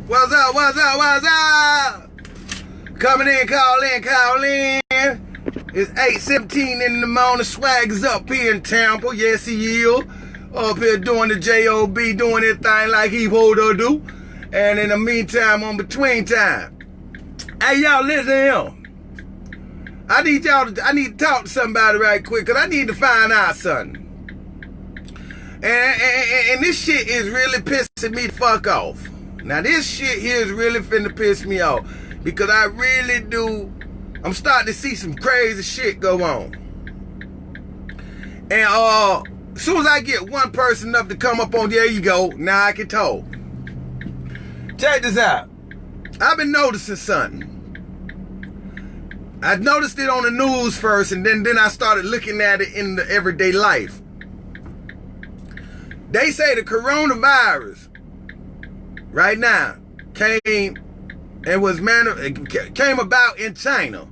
What's up, what's up, what's up? Coming in, call in. It's 8:17 in the morning. Swag is up here in Tampa. Yes, he is. Up here doing the J.O.B., doing his thing like he supposed to do. And in the meantime, on between time. Hey, y'all, listen here. I need to talk to somebody right quick, because I need to find out something. And this shit is really pissing me the fuck off. Now, this shit here is really finna piss me off. Because I really do, I'm starting to see some crazy shit go on. And as soon as I get one person up to come up on, there you go, now I can talk. Check this out. I've been noticing something. I noticed it on the news first, and then I started looking at it in the everyday life. They say the coronavirus right now came about in China.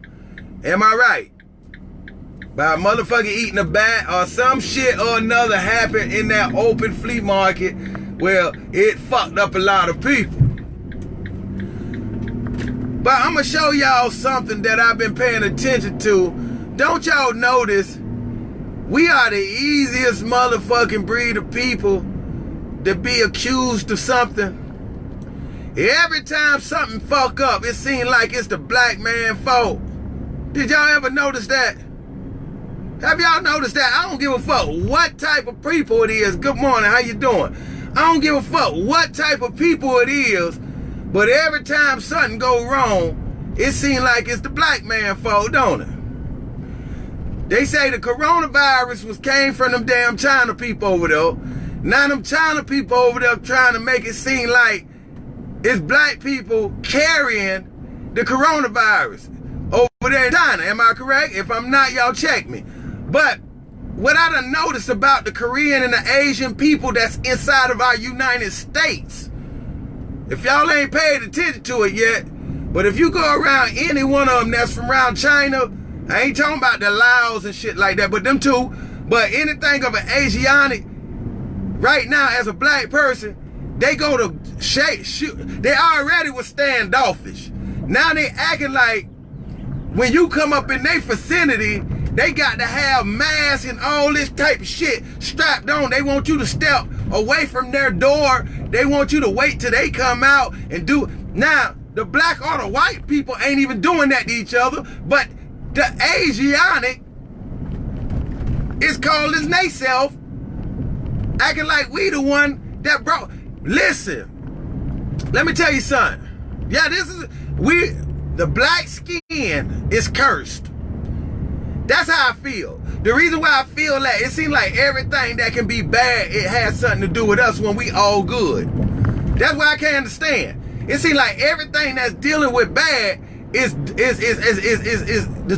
Am I right? By a motherfucker eating a bat or some shit or another happened in that open flea market where it fucked up a lot of people. But I'm gonna show y'all something that I've been paying attention to. Don't y'all notice we are the easiest motherfucking breed of people to be accused of something? Every time something fuck up, it seems like it's the black man's fault. Did y'all ever notice that? Have y'all noticed that? I don't give a fuck what type of people it is. Good morning, how you doing? I don't give a fuck what type of people it is, but every time something go wrong, it seems like it's the black man's fault, don't it? They say the coronavirus came from them damn China people over there. Now them China people over there trying to make it seem like it's black people carrying the coronavirus over there in China. Am I correct? If I'm not, y'all check me. But what I done noticed about the Korean and the Asian people that's inside of our United States, if y'all ain't paid attention to it yet, but if you go around any one of them that's from around China, I ain't talking about the Laos and shit like that, but them two, but anything of an Asiatic, right now as a black person, they go to shoot. They already was standoffish. Now they acting like when you come up in their vicinity, they got to have masks and all this type of shit strapped on. They want you to step away from their door. They want you to wait till they come out and do. Now, the black or the white people ain't even doing that to each other, but the Asiatic is called as they self, acting like we the one that brought. Listen, let me tell you something. Yeah, the black skin is cursed. That's how I feel. The reason why I feel that, it seems like everything that can be bad, it has something to do with us when we all good. That's why I can't understand. It seems like everything that's dealing with bad is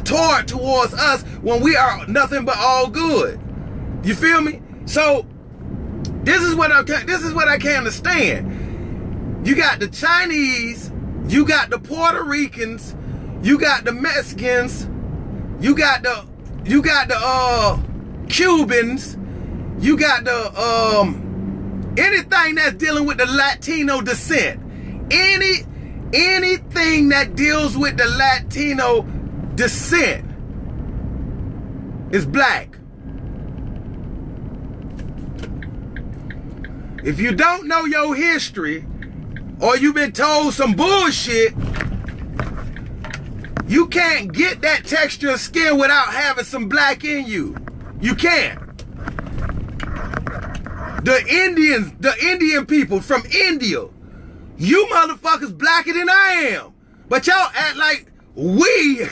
toward towards us when we are nothing but all good. You feel me? So this is what I can't understand. You got the Chinese, you got the Puerto Ricans, you got the Mexicans, you got the Cubans, you got the anything that's dealing with the Latino descent. Anything that deals with the Latino descent is black. If you don't know your history, or you've been told some bullshit, you can't get that texture of skin without having some black in you. You can't. The Indian people from India, you motherfuckers blacker than I am. But y'all act like we,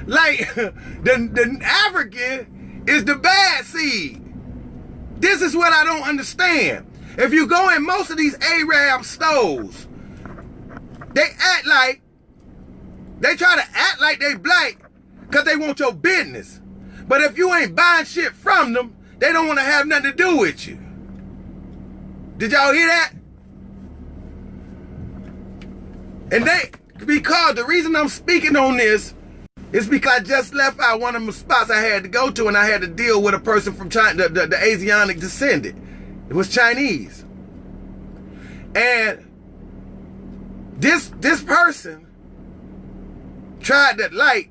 like the African is the bad seed. This is what I don't understand. If you go in most of these Arab stores, they try to act like they black because they want your business. But if you ain't buying shit from them, they don't want to have nothing to do with you. Did y'all hear that? And because the reason I'm speaking on this is because I just left out one of the spots I had to go to, and I had to deal with a person from China, the Asiatic descendant. It was Chinese. And This person tried to like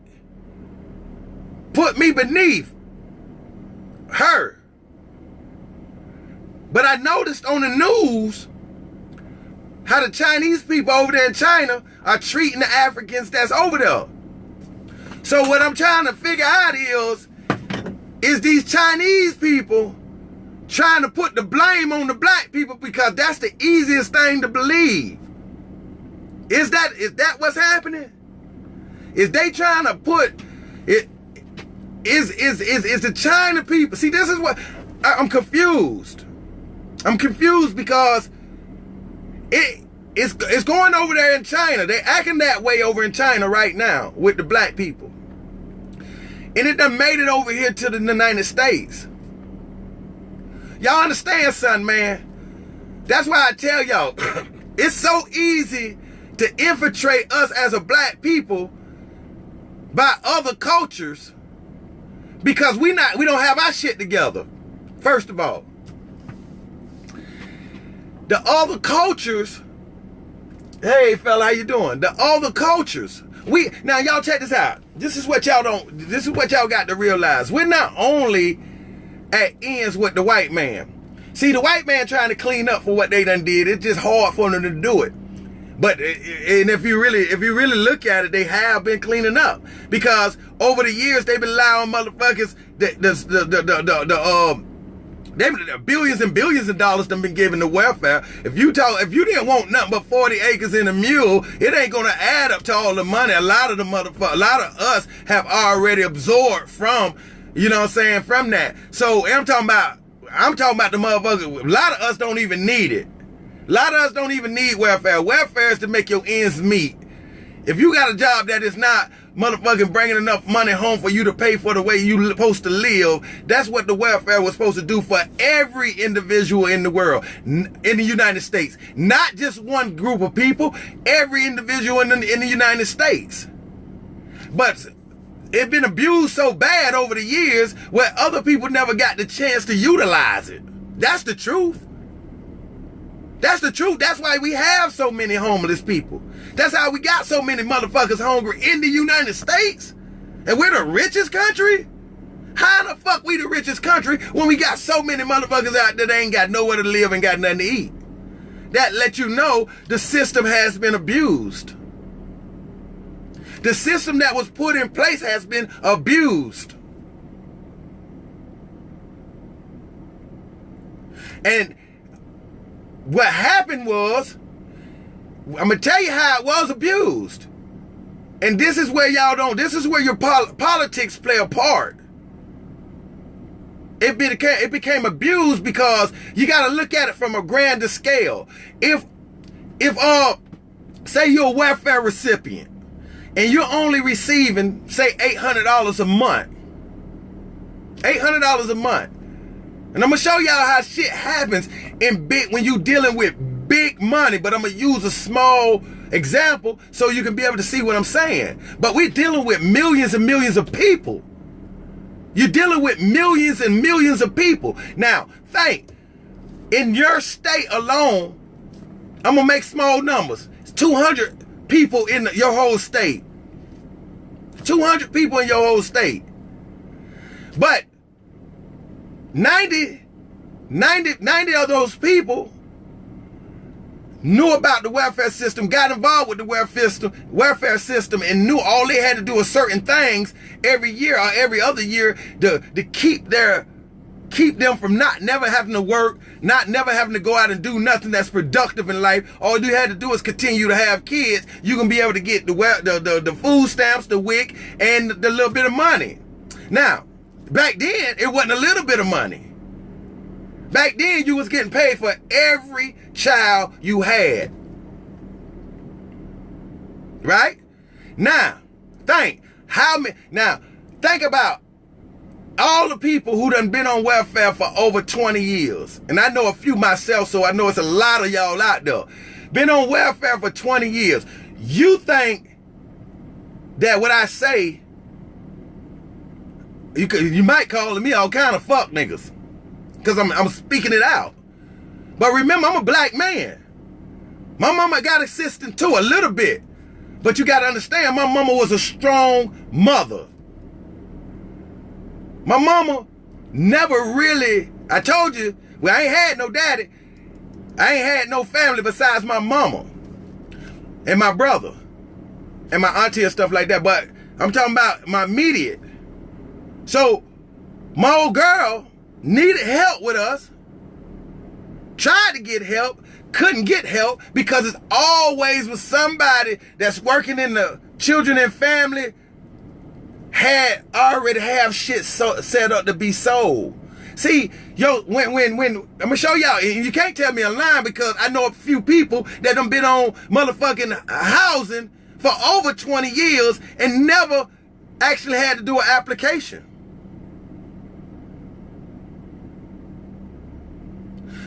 put me beneath her. But I noticed on the news how the Chinese people over there in China are treating the Africans that's over there. So what I'm trying to figure out is these Chinese people trying to put the blame on the black people because that's the easiest thing to believe. Is that what's happening? Is they trying to put it? Is the China people? See, this is what I'm confused. I'm confused because it's going over there in China. They acting that way over in China right now with the black people, and it done made it over here to the United States. Y'all understand, son, man? That's why I tell y'all, it's so easy to infiltrate us as a black people by other cultures because we don't have our shit together. First of all, the other cultures, hey fella, how you doing? The other cultures, now y'all check this out. This is what y'all got to realize. We're not only at ends with the white man. See, the white man trying to clean up for what they done did. It's just hard for them to do it. But and if you really look at it, they have been cleaning up because over the years they've been allowing motherfuckers they billions and billions of dollars done been given to welfare. If you didn't want nothing but 40 acres and a mule, it ain't gonna add up to all the money. A lot of us have already absorbed from, you know what I'm saying, from that. So I'm talking about the motherfuckers. A lot of us don't even need it. A lot of us don't even need welfare. Welfare is to make your ends meet. If you got a job that is not motherfucking bringing enough money home for you to pay for the way you supposed to live, that's what the welfare was supposed to do for every individual in the world, in the United States. Not just one group of people, every individual in the United States. But it's been abused so bad over the years where other people never got the chance to utilize it. That's the truth. That's the truth. That's why we have so many homeless people. That's how we got so many motherfuckers hungry in the United States. And we're the richest country? How the fuck we the richest country when we got so many motherfuckers out there that ain't got nowhere to live and got nothing to eat? That lets you know the system has been abused. The system that was put in place has been abused. And what happened was, I'm going to tell you how it was abused. And this is where this is where your politics play a part. It became abused because you got to look at it from a grander scale. If say you're a welfare recipient and you're only receiving, say, $800 a month. $800 a month. And I'm going to show y'all how shit happens when you dealing with big money, but I'm going to use a small example so you can be able to see what I'm saying. But we're dealing with millions and millions of people. You're dealing with millions and millions of people. Now, think, in your state alone, I'm going to make small numbers. It's 200 people in your whole state. 200 people in your whole state. But 90 of those people knew about the welfare system, got involved with the welfare system, and knew all they had to do was certain things every year or every other year to keep them from never having to work, never having to go out and do nothing that's productive in life. All you had to do is continue to have kids. You can be able to get the food stamps, the WIC, and the little bit of money. Now, back then, it wasn't a little bit of money. Back then, you was getting paid for every child you had. Right? Now, think about all the people who done been on welfare for over 20 years. And I know a few myself, so I know it's a lot of y'all out there. Been on welfare for 20 years. You think that what I say, you might call me all kind of fuck niggas, because I'm speaking it out. But remember, I'm a black man. My mama got assistance too, a little bit. But you got to understand, my mama was a strong mother. My mama never really, I told you, well, I ain't had no daddy. I ain't had no family besides my mama and my brother and my auntie and stuff like that. But I'm talking about my immediate. So my old girl needed help with us. Tried to get help. Couldn't get help because it's always with somebody that's working in the children and family already have shit set up to be sold. See, yo, when I'm gonna show y'all, and you can't tell me a line because I know a few people that done been on motherfucking housing for over 20 years and never actually had to do an application.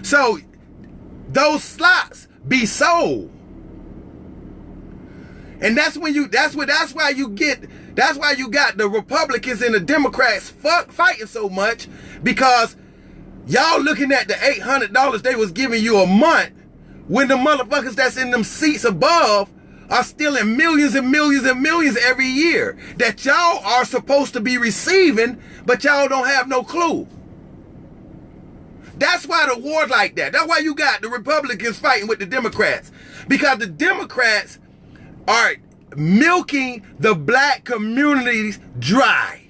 So those slots be sold. And that's why you got the Republicans and the Democrats fighting so much, because y'all looking at the $800 they was giving you a month when the motherfuckers that's in them seats above are stealing millions and millions and millions every year that y'all are supposed to be receiving, but y'all don't have no clue. That's why the war like that. That's why you got the Republicans fighting with the Democrats. Because the Democrats are milking the black communities dry.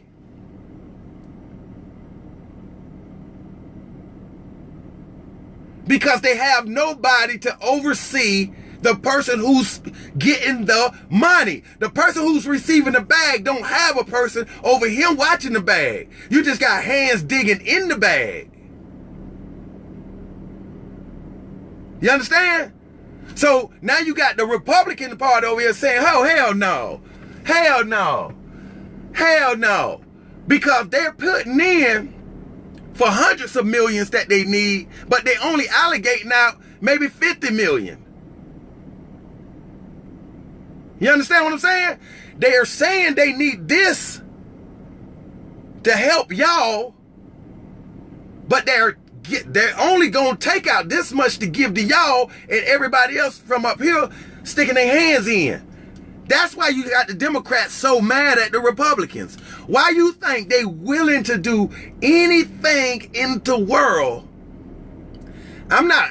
Because they have nobody to oversee the person who's getting the money. The person who's receiving the bag don't have a person over him watching the bag. You just got hands digging in the bag. You understand? So now you got the Republican part over here saying, oh, hell no. Hell no. Hell no. Because they're putting in for hundreds of millions that they need, but they only allocating out maybe 50 million. You understand what I'm saying? They are saying they need this to help y'all, but they're only gonna take out this much to give to y'all, and everybody else from up here sticking their hands in. That's why you got the Democrats so mad at the Republicans. Why you think they willing to do anything in the world? I'm not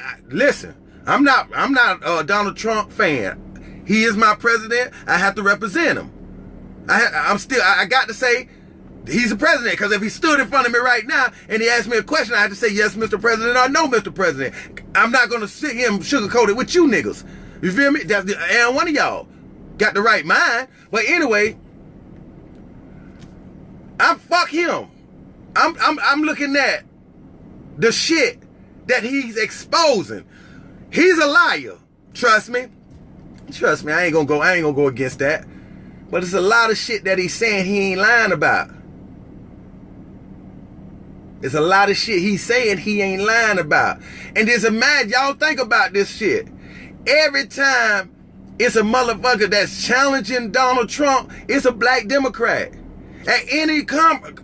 a Donald Trump fan. He is my president. I have to represent him. I got to say he's the president, because if he stood in front of me right now and he asked me a question, I have to say, yes, Mr. President, or no, Mr. President. I'm not going to sit here and sugarcoat it with you niggas. You feel me? And one of y'all got the right mind. But anyway, fuck him. I'm looking at the shit that he's exposing. He's a liar. Trust me. Trust me, I ain't gonna go against that. But it's a lot of shit that he's saying he ain't lying about. It's a lot of shit he's saying he ain't lying about. And there's a man, y'all think about this shit. Every time it's a motherfucker that's challenging Donald Trump, it's a black Democrat. At any conference,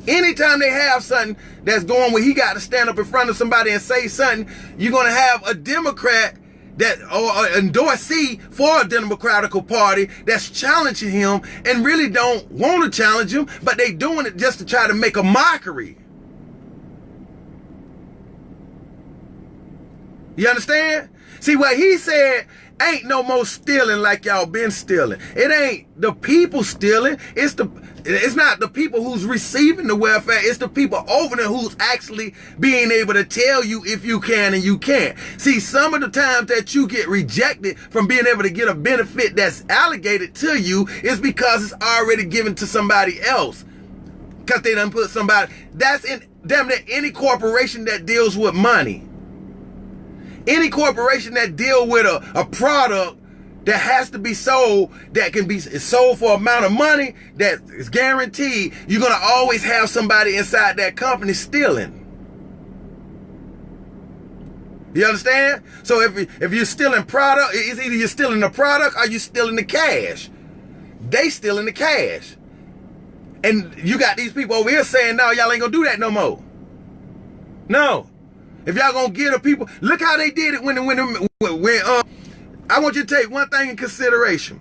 anytime they have something that's going where he got to stand up in front of somebody and say something, you're going to have a Democrat that, or endorsee for a Democratic Party that's challenging him and really don't want to challenge him, but they doing it just to try to make a mockery. You understand? See, what he said, ain't no more stealing like y'all been stealing. It ain't the people stealing. It's not the people who's receiving the welfare. It's the people over there who's actually being able to tell you if you can and you can't. See, some of the times that you get rejected from being able to get a benefit that's allocated to you is because it's already given to somebody else. Because they done put somebody. That's in damn near any corporation that deals with money. Any corporation that deal with a product that has to be sold, that can be sold for amount of money that is guaranteed, you're going to always have somebody inside that company stealing. You understand? So if you're stealing product, it's either you're stealing the product or you're stealing the cash. They stealing the cash. And you got these people over here saying, no, y'all ain't going to do that no more. No. If y'all gonna give the people, look how they did it when I want you to take one thing in consideration.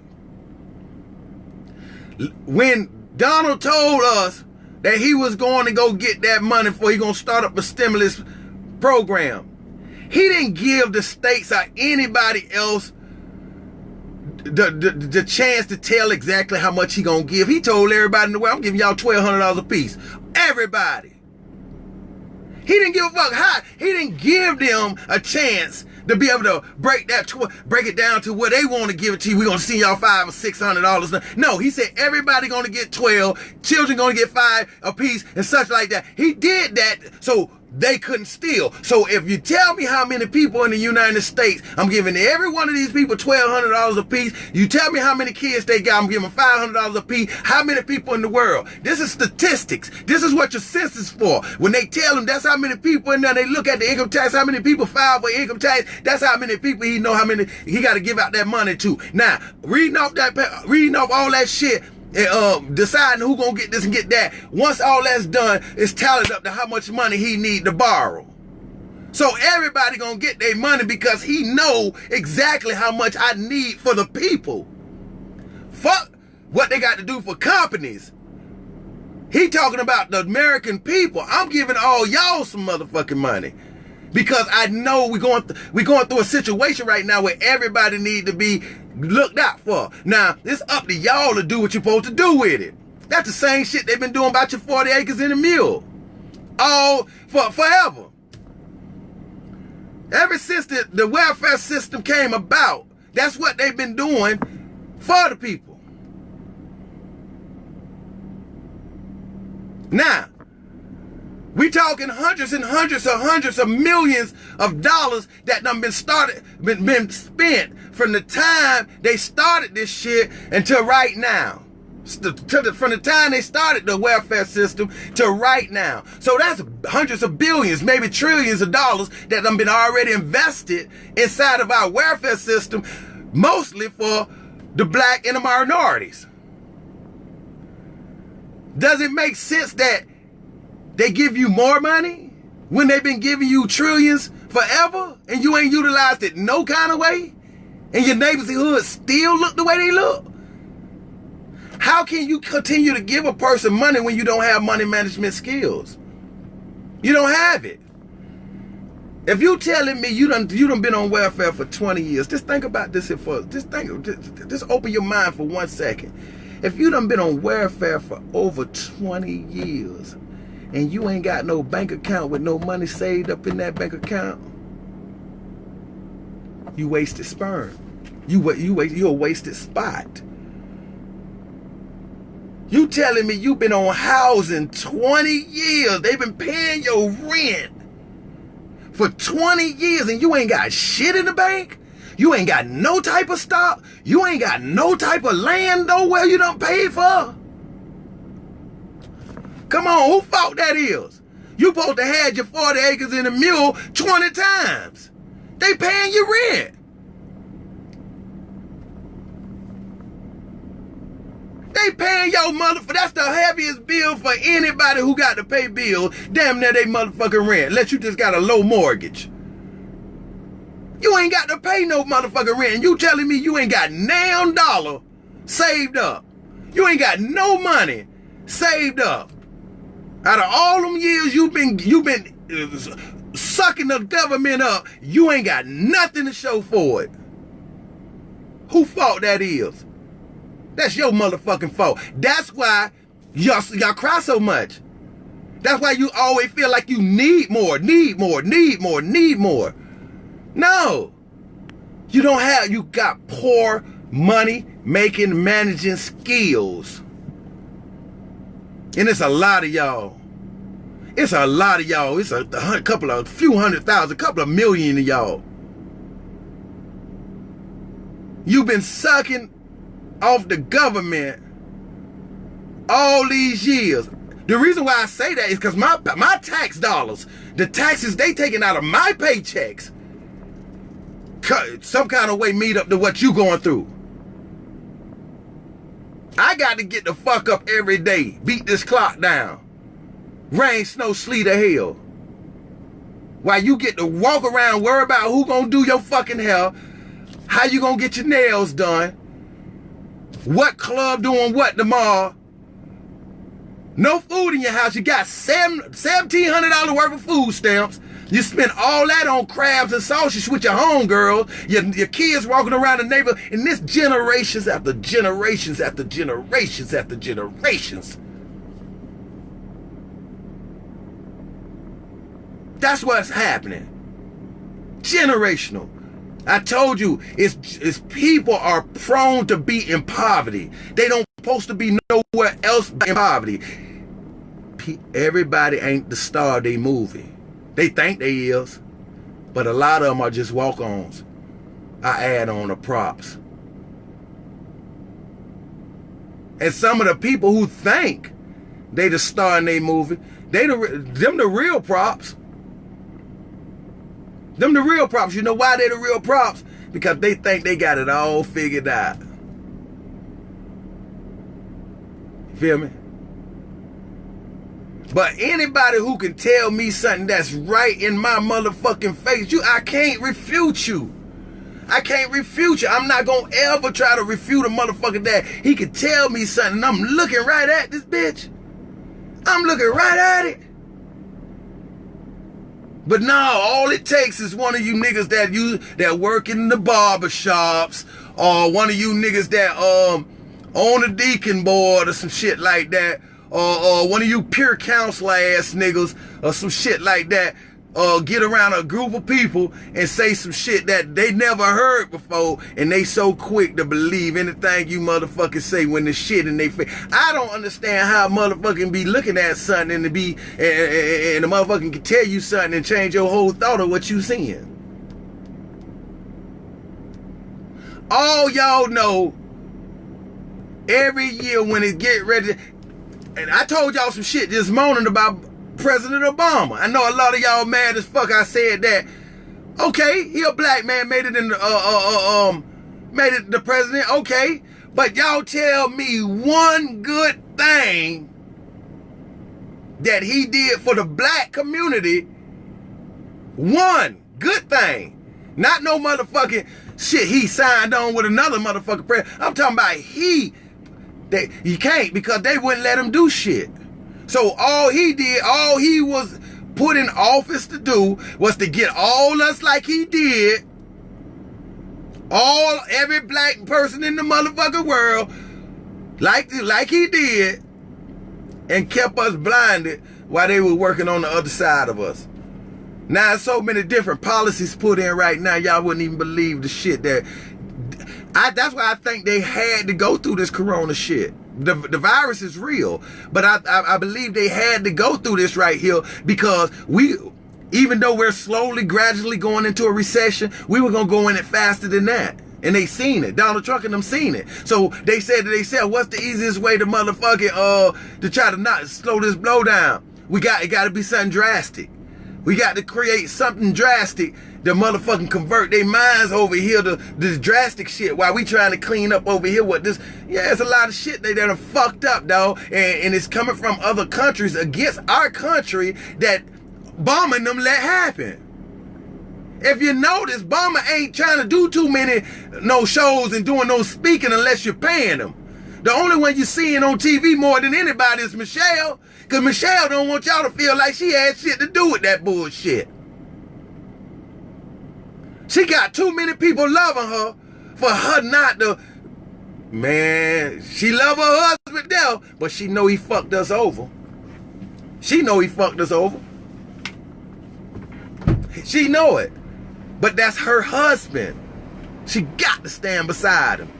When Donald told us that he was going to go get that money before he gonna start up a stimulus program, he didn't give the states or anybody else the chance to tell exactly how much he gonna give. He told everybody in the world, I'm giving y'all $1,200 a piece. Everybody. He didn't give a fuck how. He didn't give them a chance to be able to break it down to what they want to give it to you. We're gonna send y'all $500 or $600. No, he said everybody gonna get 12, children gonna get 5 a piece, and such like that. He did that so they couldn't steal. So if you tell me how many people in the United States, I'm giving every one of these people $1,200 a piece. You tell me how many kids they got, I'm giving $500 a piece. How many people in the world? This is statistics. This is what your census for. When they tell them that's how many people in there, they look at the income tax, how many people file for income tax, that's how many people he know how many he got to give out that money to. Now, reading off all that shit, deciding who gonna get this and get that. Once all that's done, it's tallied up to how much money he need to borrow. So everybody gonna get their money because he know exactly how much I need for the people. Fuck what they got to do for companies. He talking about the American people. I'm giving all y'all some motherfucking money. Because I know we're going through a situation right now where everybody need to be looked out for. Now, it's up to y'all to do what you're supposed to do with it. That's the same shit they've been doing about your 40 acres in a mule. All forever. Ever since the welfare system came about, that's what they've been doing for the people. Now, we talking hundreds of millions of dollars that done been spent from the time they started this shit until right now. From the time they started the welfare system to right now. So that's hundreds of billions, maybe trillions of dollars that done been already invested inside of our welfare system, mostly for the black and the minorities. Does it make sense that they give you more money when they've been giving you trillions forever and you ain't utilized it no kind of way? And your neighborhood still look the way they look? How can you continue to give a person money when you don't have money management skills? You don't have it. If you telling me you done been on welfare for 20 years, just think about this just open your mind for 1 second. If you done been on welfare for over 20 years, and you ain't got no bank account with no money saved up in that bank account, you wasted sperm. You're a wasted spot. You telling me you been on housing 20 years. They've been paying your rent for 20 years and you ain't got shit in the bank? You ain't got no type of stock? You ain't got no type of land nowhere you done paid for? Come on, who fault that is? You supposed to have your 40 acres in a mule 20 times. They paying you rent. They paying your that's the heaviest bill for anybody who got to pay bills. Damn near they motherfucking rent. Unless you just got a low mortgage. You ain't got to pay no motherfucking rent. And you telling me you ain't got now dollar saved up. You ain't got no money saved up. Out of all them years you've been sucking the government up, you ain't got nothing to show for it. Who fault that is? That's your motherfucking fault. That's why y'all cry so much. That's why you always feel like you need more. No. You got poor money making managing skills. And it's a lot of y'all. It's a few hundred thousand, couple of million of y'all. You've been sucking off the government all these years. The reason why I say that is because my tax dollars, the taxes they taking out of my paychecks, some kind of way meet up to what you going through. I got to get the fuck up every day, beat this clock down. Rain, snow, sleet, or hail. While you get to walk around, worry about who gonna do your fucking hair, how you gonna get your nails done, what club doing what tomorrow. No food in your house. You got $1,700 worth of food stamps. You spend all that on crabs and sausage with your homegirls. Your kids walking around the neighborhood. And this generations after generations after generations after generations. That's what's happening. Generational. I told you, it's people are prone to be in poverty. They don't supposed to be nowhere else but in poverty. Everybody ain't the star of their movie. They think they is, but a lot of them are just walk-ons. I add on the props. And some of the people who think they the star in their movie, them the real props. Them the real props. You know why they the real props? Because they think they got it all figured out. You feel me? But anybody who can tell me something that's right in my motherfucking face, I can't refute you. I can't refute you. I'm not gonna ever try to refute a motherfucker that he can tell me something. I'm looking right at this bitch. I'm looking right at it. But no, all it takes is one of you niggas that work in the barber shops, or one of you niggas that on a deacon board or some shit like that, or one of you pure counsel ass niggas or some shit like that, get around a group of people and say some shit that they never heard before, and they so quick to believe anything you motherfuckers say when the shit in they face. I don't understand how a motherfucking be looking at something and the motherfucking can tell you something and change your whole thought of what you seeing. All y'all know, every year when it get ready, and I told y'all some shit this morning about President Obama. I know a lot of y'all mad as fuck I said that. Okay, he a black man, made it the president, okay. But y'all tell me one good thing that he did for the black community. One good thing. Not no motherfucking shit he signed on with another motherfucking president. I'm talking about you can't, because they wouldn't let him do shit. So all he was put in office to do was to get all us like he did, every black person in the motherfucking world, like he did, and kept us blinded while they were working on the other side of us. Now there's so many different policies put in right now, y'all wouldn't even believe the shit that. That's why I think they had to go through this corona shit. The virus is real, but I believe they had to go through this right here because even though we're slowly, gradually going into a recession, we were gonna go in it faster than that. And they seen it. Donald Trump and them seen it. So they said, what's the easiest way to motherfucking to try to not slow this blow down? It got to be something drastic. We got to create something drastic to motherfucking convert their minds over here to this drastic shit while we trying to clean up over here with this. Yeah, it's a lot of shit they done fucked up, dog. And it's coming from other countries against our country that bombing them let happen. If you notice, Obama ain't trying to do too many shows and doing no speaking unless you're paying them. The only one you seeing on TV more than anybody is Michelle, because Michelle don't want y'all to feel like she had shit to do with that bullshit. She got too many people loving her for her not to. Man, she love her husband now, but she know he fucked us over. She know he fucked us over. She know it. But that's her husband. She got to stand beside him.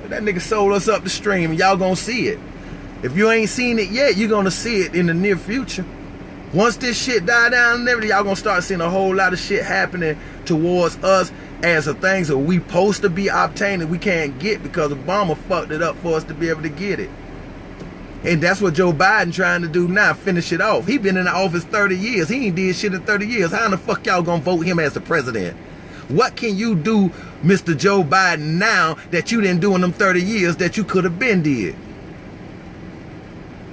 But that nigga sold us up the stream, and y'all gonna see it. If you ain't seen it yet, you're gonna see it in the near future. Once this shit die down and everything, y'all gonna start seeing a whole lot of shit happening towards us as the things that we supposed to be obtaining we can't get because Obama fucked it up for us to be able to get it. And that's what Joe Biden trying to do now, finish it off. He been in the office 30 years. He ain't did shit in 30 years. How in the fuck y'all gonna vote him as the president? What can you do, Mr. Joe Biden, now that you didn't do in them 30 years that you could have been did?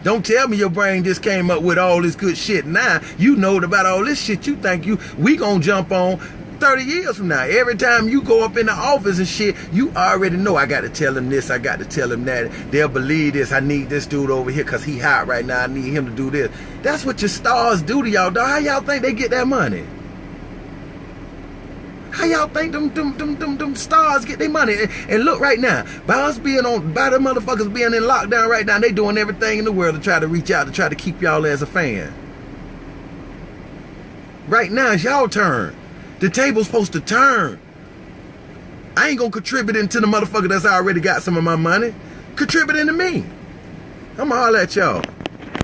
Don't tell me your brain just came up with all this good shit. Now you know about all this shit you think we gonna jump on 30 years from now. Every time you go up in the office and shit, you already know, I got to tell him this, I got to tell him that. They'll believe this. I need this dude over here because he hot right now. I need him to do this. That's what your stars do to y'all, dog. How y'all think they get that money? How y'all think them stars get their money? And look right now, by the motherfuckers being in lockdown right now, they doing everything in the world to try to reach out, to try to keep y'all as a fan. Right now, it's y'all turn. The table's supposed to turn. I ain't gonna contribute into the motherfucker that's already got some of my money. Contributing to me. I'ma holler at y'all.